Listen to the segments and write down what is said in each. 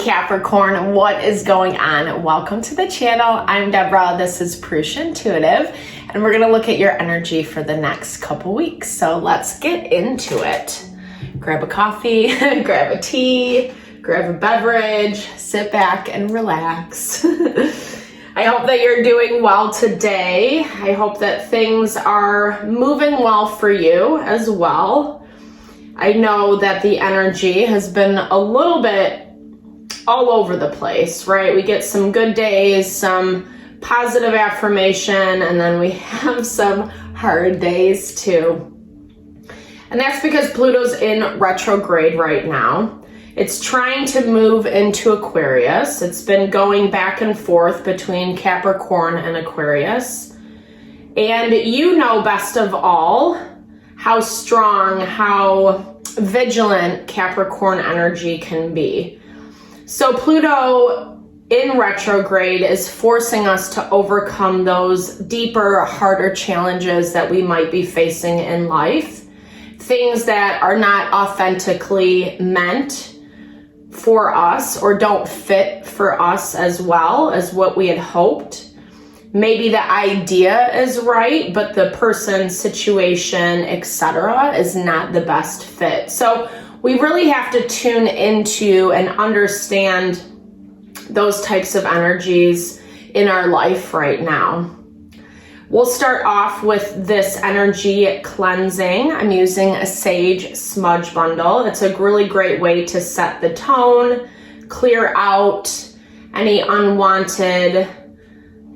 Capricorn, what is going on? Welcome to the channel. I'm Deborah. This is Purusha Intuitive, and we're going to look at your energy for the next couple weeks. So let's get into it. Grab a coffee, grab a tea, grab a beverage, sit back and relax. I hope that you're doing well today. I hope that things are moving well for you as well. I know that the energy has been a little bit all over the place, right? We get some good days, some positive affirmation, and then we have some hard days too. And that's because Pluto's in retrograde right now. It's trying to move into Aquarius. It's been going back and forth between Capricorn and Aquarius. And you know best of all how strong, how vigilant Capricorn energy can be. So Pluto in retrograde is forcing us to overcome those deeper, harder challenges that we might be facing in life. Things that are not authentically meant for us or don't fit for us as well as what we had hoped. Maybe the idea is right, but the person, situation, etc. is not the best fit. So we really have to tune into and understand those types of energies in our life right now. We'll start off with this energy cleansing. I'm using a Sage Smudge Bundle. It's a really great way to set the tone, clear out any unwanted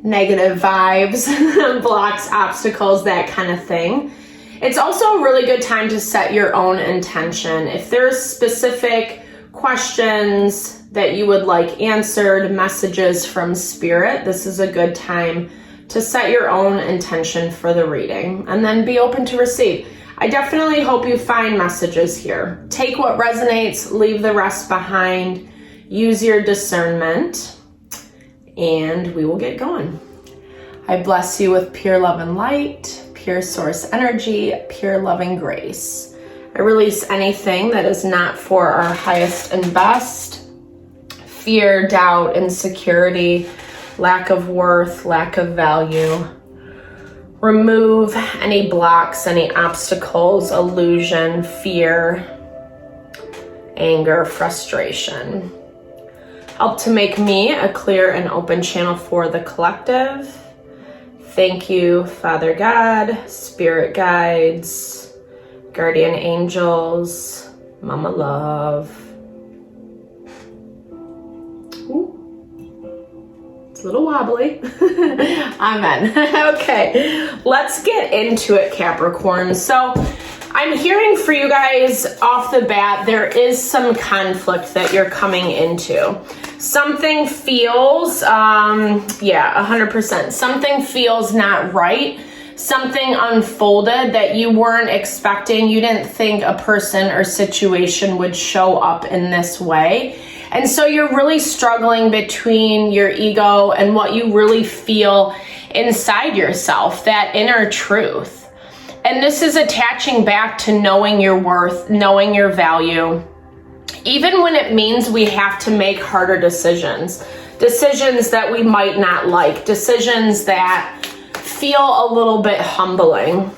negative vibes, blocks, obstacles, that kind of thing. It's also a really good time to set your own intention. If there's specific questions that you would like answered, messages from Spirit, this is a good time to set your own intention for the reading and then be open to receive. I definitely hope you find messages here. Take what resonates, leave the rest behind, use your discernment, and we will get going. I bless you with pure love and light, pure source energy, pure loving grace. I release anything that is not for our highest and best, fear, doubt, insecurity, lack of worth, lack of value. Remove any blocks, any obstacles, illusion, fear, anger, frustration. Help to make me a clear and open channel for the collective. Thank you, Father God, Spirit guides, guardian angels, Mama Love. Ooh. It's a little wobbly. Amen. Okay, let's get into it, Capricorn. So I'm hearing for you guys off the bat, there is some conflict that you're coming into. Something feels, 100%. Something feels not right. Something unfolded that you weren't expecting. You didn't think a person or situation would show up in this way. And so you're really struggling between your ego and what you really feel inside yourself, that inner truth. And this is attaching back to knowing your worth, knowing your value, even when it means we have to make harder decisions that we might not like, decisions that feel a little bit humbling.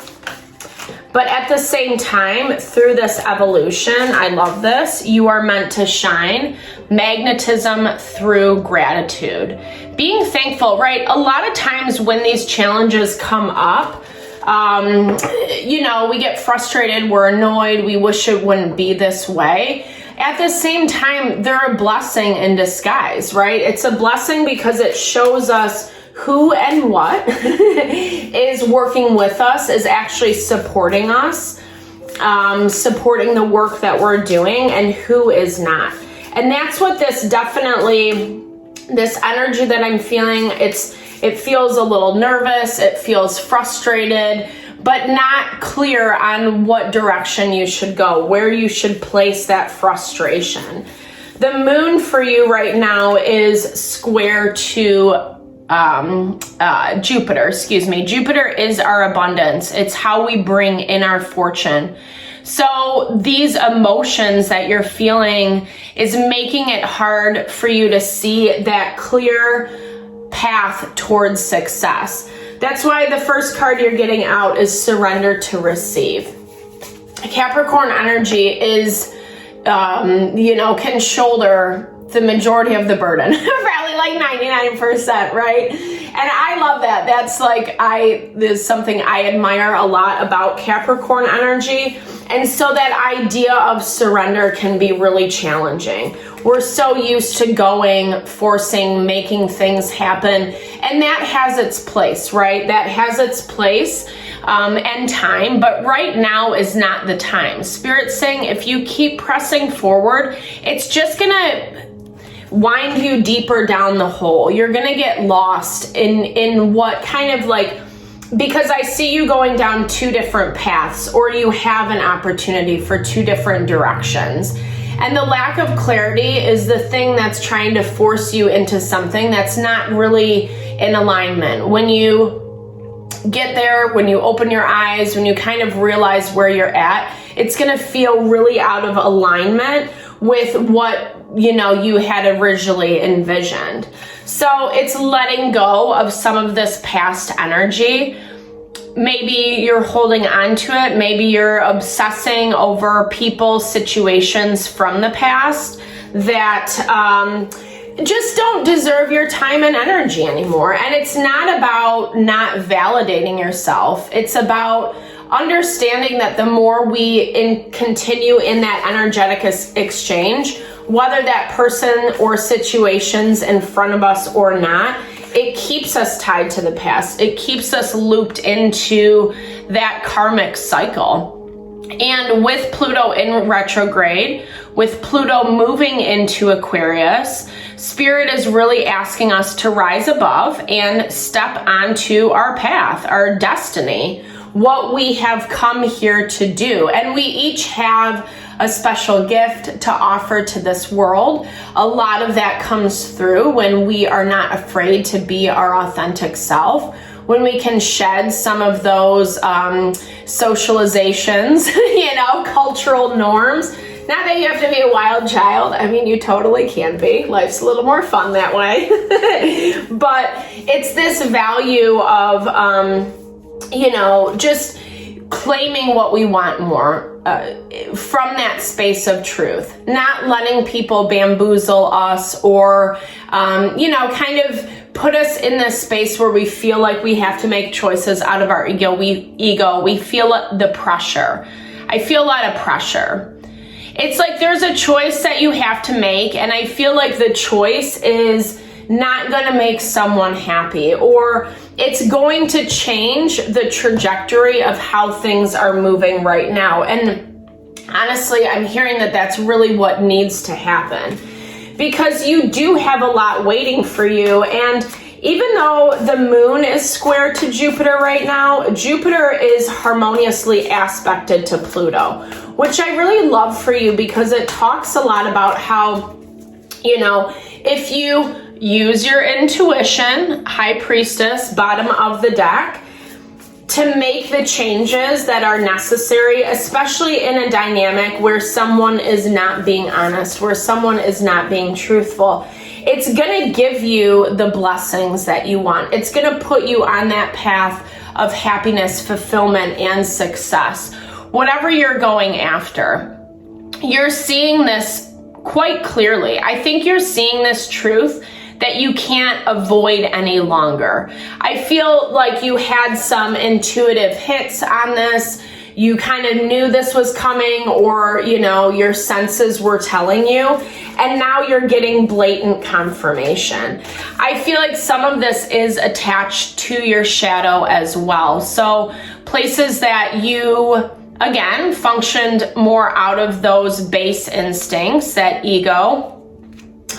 But at the same time, through this evolution, I love this, you are meant to shine. Magnetism through gratitude. Being thankful, right? A lot of times when these challenges come up, we get frustrated, we're annoyed, we wish it wouldn't be this way. At the same time, they're a blessing in disguise, right? It's a blessing because it shows us who and what is working with us, is actually supporting us, supporting the work that we're doing, and who is not. And that's what this energy that I'm feeling, it feels a little nervous, it feels frustrated, but not clear on what direction you should go, where you should place that frustration. The moon for you right now is square to Jupiter, Jupiter is our abundance. It's how we bring in our fortune. So these emotions that you're feeling is making it hard for you to see that clear path towards success. That's why the first card you're getting out is surrender to receive. Capricorn energy is, can shoulder the majority of the burden, probably like 99%, right? And I love that. That's there's something I admire a lot about Capricorn energy. And so that idea of surrender can be really challenging. We're so used to going, forcing, making things happen. And that has its place, right? That has its place and time, but right now is not the time. Spirit's saying if you keep pressing forward, it's just gonna wind you deeper down the hole. You're gonna get lost in what kind of because I see you going down two different paths, or you have an opportunity for two different directions. And the lack of clarity is the thing that's trying to force you into something that's not really in alignment. When you get there, when you open your eyes, when you kind of realize where you're at, it's going to feel really out of alignment with what you had originally envisioned. So it's letting go of some of this past energy. Maybe you're holding on to it. Maybe you're obsessing over people, situations from the past that just don't deserve your time and energy anymore. And it's not about not validating yourself. It's about understanding that the more we continue in that energetic exchange, whether that person or situation's in front of us or not, it keeps us tied to the past. It keeps us looped into that karmic cycle. And with Pluto in retrograde, with Pluto moving into Aquarius, Spirit is really asking us to rise above and step onto our path, our destiny, what we have come here to do. And we each have a special gift to offer to this world. A lot of that comes through when we are not afraid to be our authentic self, when we can shed some of those socializations, cultural norms. Not that you have to be a wild child. I mean, you totally can be. Life's a little more fun that way. But it's this value of, just claiming what we want more from that space of truth, not letting people bamboozle us or, kind of put us in this space where we feel like we have to make choices out of our ego. We feel the pressure. I feel a lot of pressure. It's like there's a choice that you have to make, and I feel like the choice is not going to make someone happy, or it's going to change the trajectory of how things are moving right now. And honestly, I'm hearing that that's really what needs to happen, because you do have a lot waiting for you. And even though the moon is square to Jupiter right now, Jupiter is harmoniously aspected to Pluto, which I really love for you, because it talks a lot about how, if you use your intuition, High Priestess, bottom of the deck, to make the changes that are necessary, especially in a dynamic where someone is not being honest, where someone is not being truthful, it's going to give you the blessings that you want. It's going to put you on that path of happiness, fulfillment, and success. Whatever you're going after, you're seeing this quite clearly. I think you're seeing this truth that you can't avoid any longer. I feel like you had some intuitive hits on this. You kind of knew this was coming, or, your senses were telling you, and now you're getting blatant confirmation. I feel like some of this is attached to your shadow as well. So places that you, again, functioned more out of those base instincts, that ego,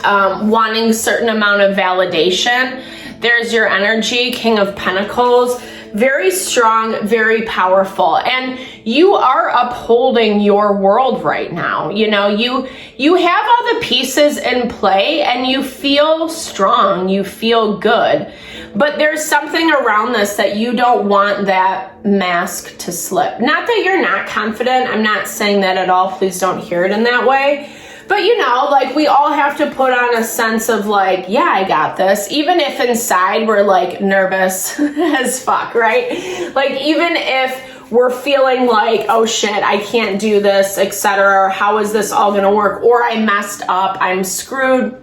wanting a certain amount of validation. There's your energy, King of Pentacles. very strong, very powerful. And you are upholding your world right now. You know, you have all the pieces in play and you feel strong, you feel good. But there's something around this that you don't want that mask to slip. Not that you're not confident. I'm not saying that at all. Please don't hear it in that way. But you know, like we all have to put on a sense of like, yeah, I got this. Even if inside we're like nervous as fuck, right? Like even if we're feeling like, oh shit, I can't do this, etc. Or how is this all gonna work? Or I messed up, I'm screwed.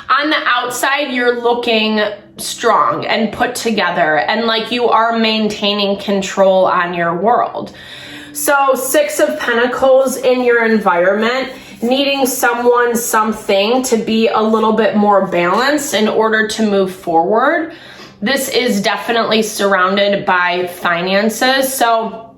On the outside, you're looking strong and put together and like you are maintaining control on your world. So 6 of Pentacles in your environment, needing someone, something to be a little bit more balanced in order to move forward. This is definitely surrounded by finances. So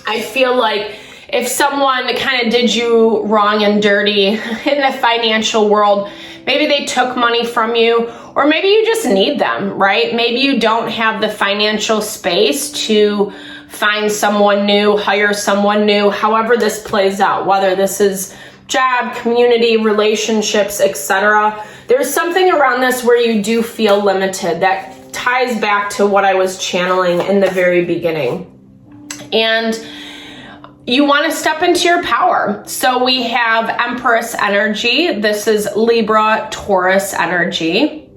I feel like if someone kind of did you wrong and dirty in the financial world, maybe they took money from you, or maybe you just need them, right? Maybe you don't have the financial space to find someone new, hire someone new, however this plays out, whether this is job, community, relationships, etc. There's something around this where you do feel limited. That ties back to what I was channeling in the very beginning. And you want to step into your power. So we have Empress energy. This is Libra, Taurus energy.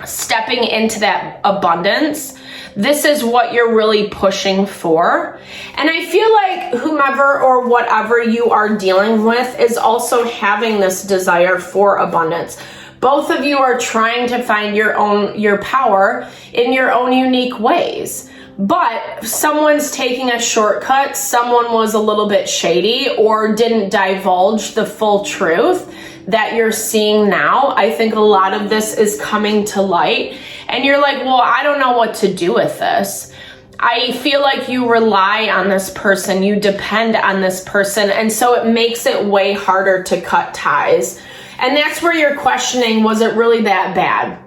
Stepping into that abundance. This is what you're really pushing for. And I feel like whomever or whatever you are dealing with is also having this desire for abundance. Both of you are trying to find your power in your own unique ways. But someone's taking a shortcut, someone was a little bit shady or didn't divulge the full truth that you're seeing now. I think a lot of this is coming to light and you're like, well, I don't know what to do with this. I feel like you rely on this person, you depend on this person, and so it makes it way harder to cut ties. And that's where you're questioning, was it really that bad?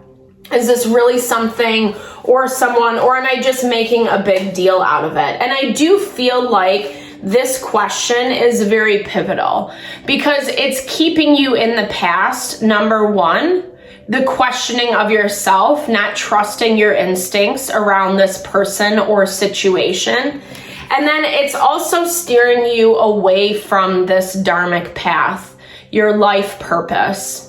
Is this really something or someone, or am I just making a big deal out of it? And I do feel like this question is very pivotal because it's keeping you in the past, number one, the questioning of yourself, not trusting your instincts around this person or situation. And then it's also steering you away from this dharmic path, your life purpose.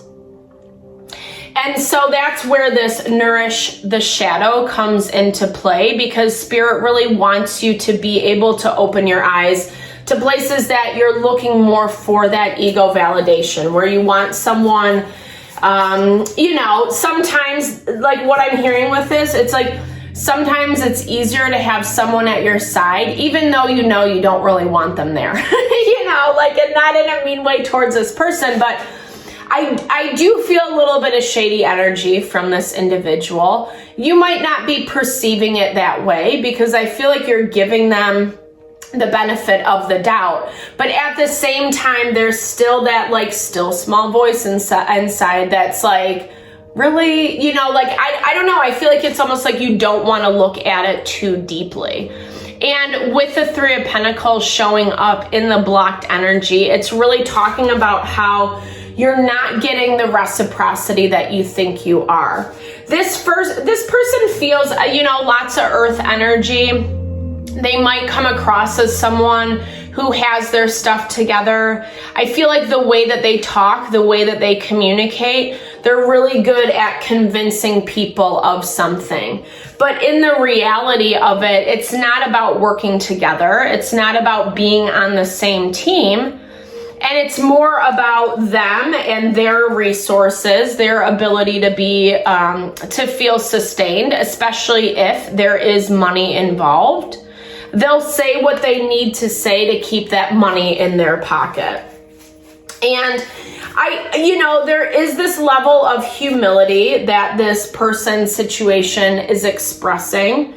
And so that's where this nourish the shadow comes into play, because spirit really wants you to be able to open your eyes to places that you're looking more for that ego validation, where you want someone, you know, sometimes like what I'm hearing with this, it's like sometimes it's easier to have someone at your side, even though you know you don't really want them there, you know, like, and not in a mean way towards this person, but I do feel a little bit of shady energy from this individual. You might not be perceiving it that way because I feel like you're giving them the benefit of the doubt. But at the same time, there's still that like still small voice inside that's like, really, you know, like, I don't know. I feel like it's almost like you don't want to look at it too deeply. And with the 3 of Pentacles showing up in the blocked energy, it's really talking about how you're not getting the reciprocity that you think you are. This person feels, you know, lots of earth energy. They might come across as someone who has their stuff together. I feel like the way that they talk, the way that they communicate, they're really good at convincing people of something. But in the reality of it, it's not about working together. It's not about being on the same team. And it's more about them and their resources, their ability to be, to feel sustained, especially if there is money involved. They'll say what they need to say to keep that money in their pocket. And you know, there is this level of humility that this person's situation is expressing.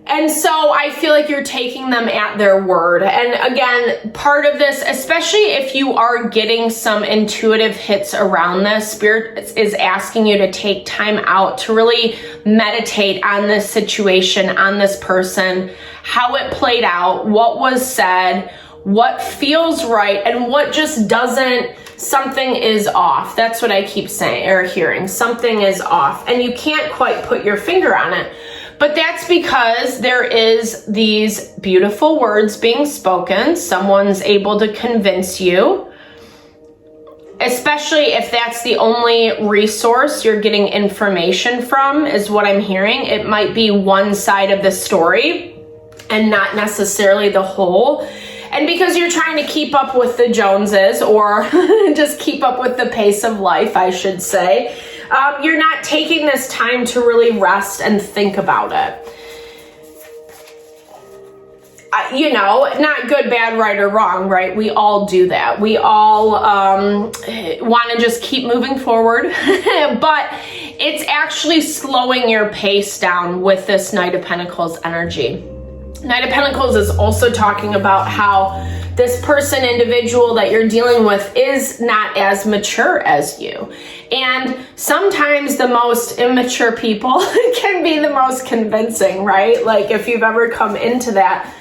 And so I feel like you're taking them at their word. And again, part of this, especially if you are getting some intuitive hits around this, Spirit is asking you to take time out to really meditate on this situation, on this person, how it played out, what was said, what feels right, and what just doesn't. Something is off. That's what I keep saying or hearing. Something is off. And you can't quite put your finger on it. But that's because there is these beautiful words being spoken. Someone's able to convince you, especially if that's the only resource you're getting information from, is what I'm hearing. It might be one side of the story and not necessarily the whole. And because you're trying to keep up with the Joneses, or just keep up with the pace of life, I should say, you're not taking this time to really rest and think about it. You know, not good, bad, right, or wrong, right? We all do that. We all want to just keep moving forward, but it's actually slowing your pace down with this Knight of Pentacles energy. Knight of Pentacles is also talking about how this person, individual that you're dealing with, is not as mature as you. And sometimes the most immature people can be the most convincing, right? Like if you've ever come into that,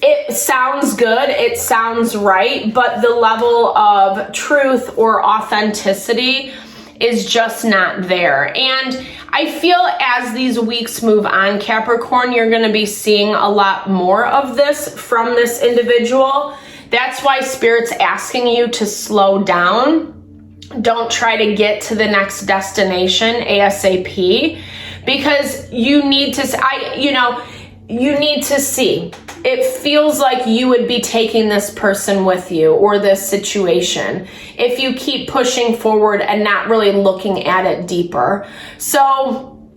it sounds good, it sounds right, but the level of truth or authenticity is just not there. And I feel as these weeks move on, Capricorn, you're going to be seeing a lot more of this from this individual. That's why Spirit's asking you to slow down. Don't try to get to the next destination ASAP, because you need to, you need to see. It feels like you would be taking this person with you, or this situation, if you keep pushing forward and not really looking at it deeper. So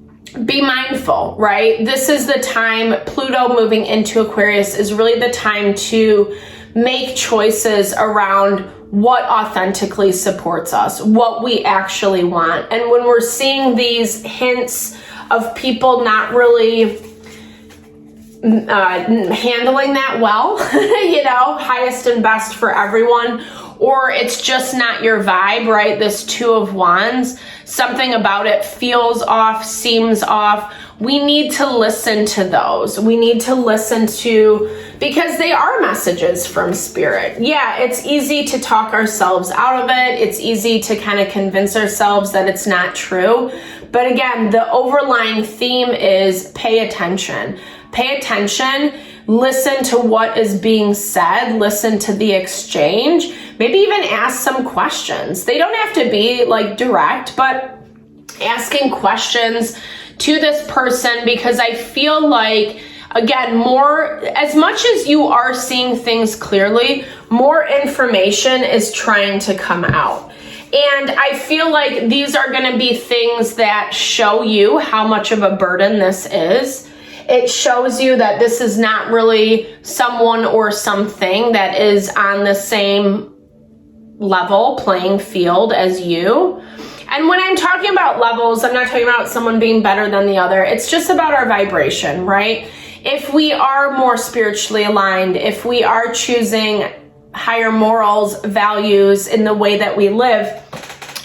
be mindful, right? This is the time. Pluto moving into Aquarius is really the time to make choices around what authentically supports us, what we actually want. And when we're seeing these hints of people not really handling that well, highest and best for everyone, or it's just not your vibe, right? This Two of Wands, something about it feels off, seems off. We need to listen to those. We need to listen to, because they are messages from Spirit. Yeah, it's easy to talk ourselves out of it. It's easy to kind of convince ourselves that it's not true. But again, the overlying theme is pay attention. Pay attention, listen to what is being said, listen to the exchange, maybe even ask some questions. They don't have to be like direct, but asking questions to this person, because I feel like, again, as much as you are seeing things clearly, more information is trying to come out. And I feel like these are going to be things that show you how much of a burden this is. It shows you that this is not really someone or something that is on the same level playing field as you. And when I'm talking about levels, I'm not talking about someone being better than the other. It's just about our vibration, right? If we are more spiritually aligned, if we are choosing higher morals, values in the way that we live,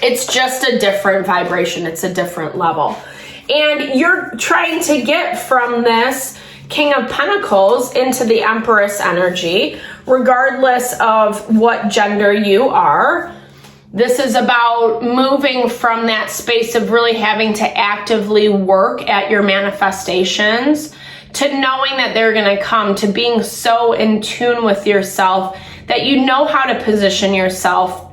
it's just a different vibration. It's a different level. And you're trying to get from this King of Pentacles into the Empress energy, regardless of what gender you are. This is about moving from that space of really having to actively work at your manifestations, to knowing that they're going to come, to being so in tune with yourself that you know how to position yourself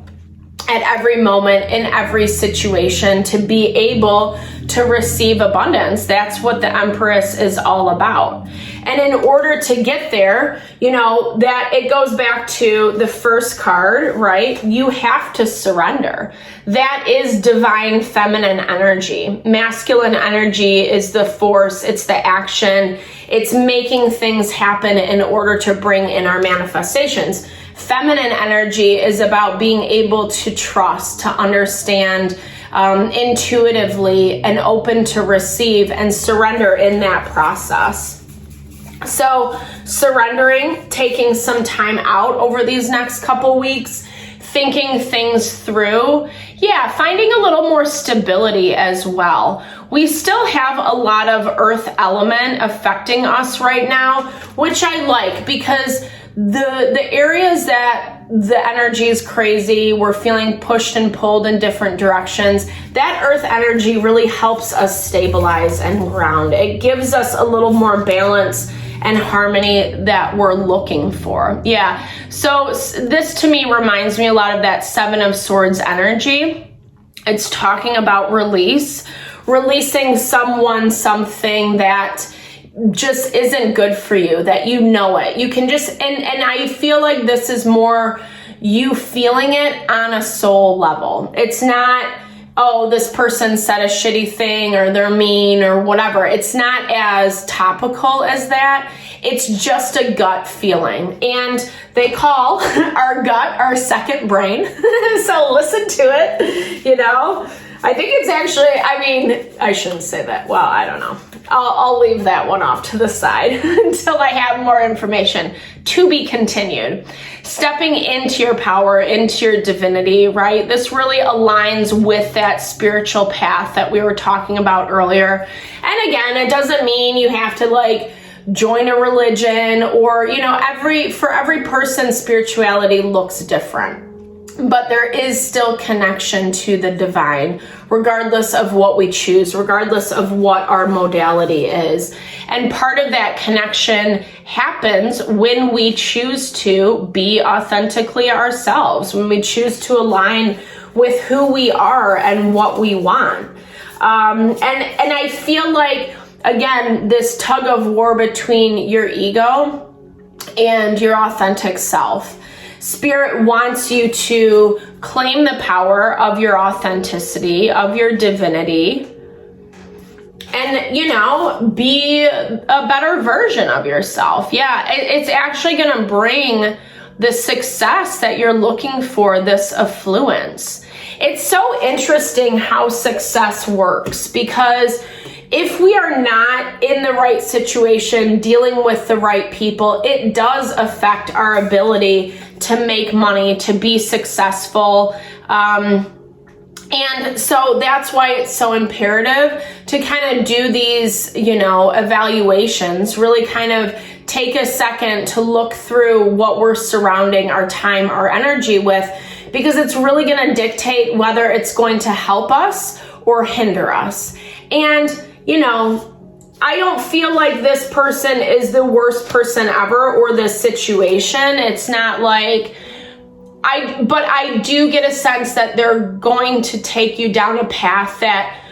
at every moment, in every situation, to be able to receive abundance. That's what the Empress is all about. And in order to get there, that it goes back to the first card, right? You have to surrender. That is divine feminine energy. Masculine energy is the force, it's the action, it's making things happen in order to bring in our manifestations. Feminine energy is about being able to trust, to understand intuitively, and open to receive and surrender in that process. So surrendering, taking some time out over these next couple weeks, thinking things through. Yeah, finding a little more stability as well. We still have a lot of earth element affecting us right now, which I like, because the areas that the energy is crazy, we're feeling pushed and pulled in different directions, that earth energy really helps us stabilize and ground. It gives us a little more balance and harmony that we're looking for. Yeah, so this to me reminds me a lot of that Seven of Swords energy. It's talking about releasing someone, something that just isn't good for you, that you know it. You can just, and I feel like this is more you feeling it on a soul level. It's not, oh, this person said a shitty thing or they're mean or whatever. It's not as topical as that. It's just a gut feeling. And they call our gut our second brain. So listen to it, you know. I think it's actually, I mean, I shouldn't say that. Well, I don't know. I'll leave that one off to the side until I have more information. To be continued. Stepping into your power, into your divinity, right? This really aligns with that spiritual path that we were talking about earlier. And again, it doesn't mean you have to like join a religion or, you know, for every person, spirituality looks different. But there is still connection to the divine, regardless of what we choose, regardless of what our modality is. And part of that connection happens when we choose to be authentically ourselves, when we choose to align with who we are and what we want. And I feel like, again, this tug of war between your ego and your authentic self. Spirit wants you to claim the power of your authenticity, of your divinity, and, you know, be a better version of yourself. Yeah, it's actually going to bring the success that you're looking for, this affluence. It's so interesting how success works, because if we are not in the right situation, dealing with the right people, it does affect our ability to make money, to be successful. And so that's why it's so imperative to kind of do these, you know, evaluations, really kind of take a second to look through what we're surrounding our time, our energy with, because it's really going to dictate whether it's going to help us or hinder us. And, you know, I don't feel like this person is the worst person ever or this situation. It's not like, but I do get a sense that they're going to take you down a path that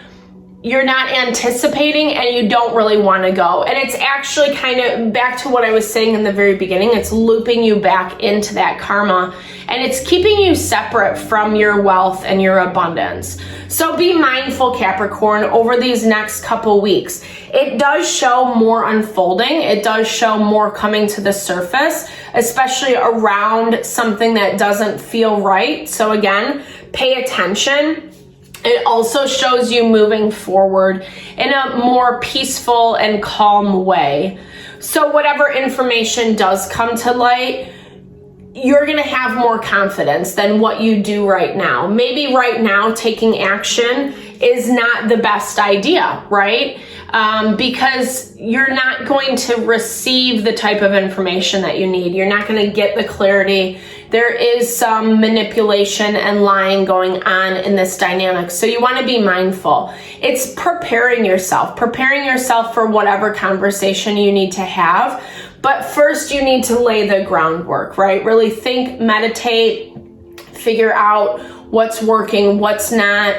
you're not anticipating and you don't really want to go. And it's actually kind of back to what I was saying in the very beginning. It's looping you back into that karma, and it's keeping you separate from your wealth and your abundance. So be mindful, Capricorn, over these next couple weeks. It does show more unfolding. It does show more coming to the surface, especially around something that doesn't feel right. So again, pay attention. It also shows you moving forward in a more peaceful and calm way. So whatever information does come to light, you're going to have more confidence than what you do right now. Maybe right now taking action is not the best idea, right? Because you're not going to receive the type of information that you need. You're not going to get the clarity. There is some manipulation and lying going on in this dynamic. So you want to be mindful. It's preparing yourself for whatever conversation you need to have. But first you need to lay the groundwork, right? Really think, meditate, figure out what's working, what's not,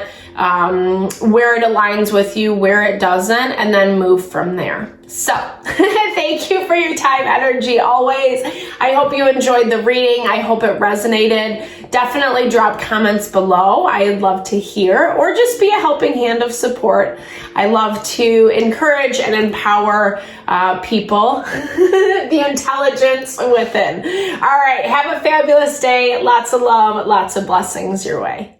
where it aligns with you, where it doesn't, and then move from there. So thank you for your time, energy, always. I hope you enjoyed the reading. I hope it resonated. Definitely drop comments below. I'd love to hear, or just be a helping hand of support. I love to encourage and empower people, the intelligence within. All right, have a fabulous day. Lots of love, lots of blessings your way.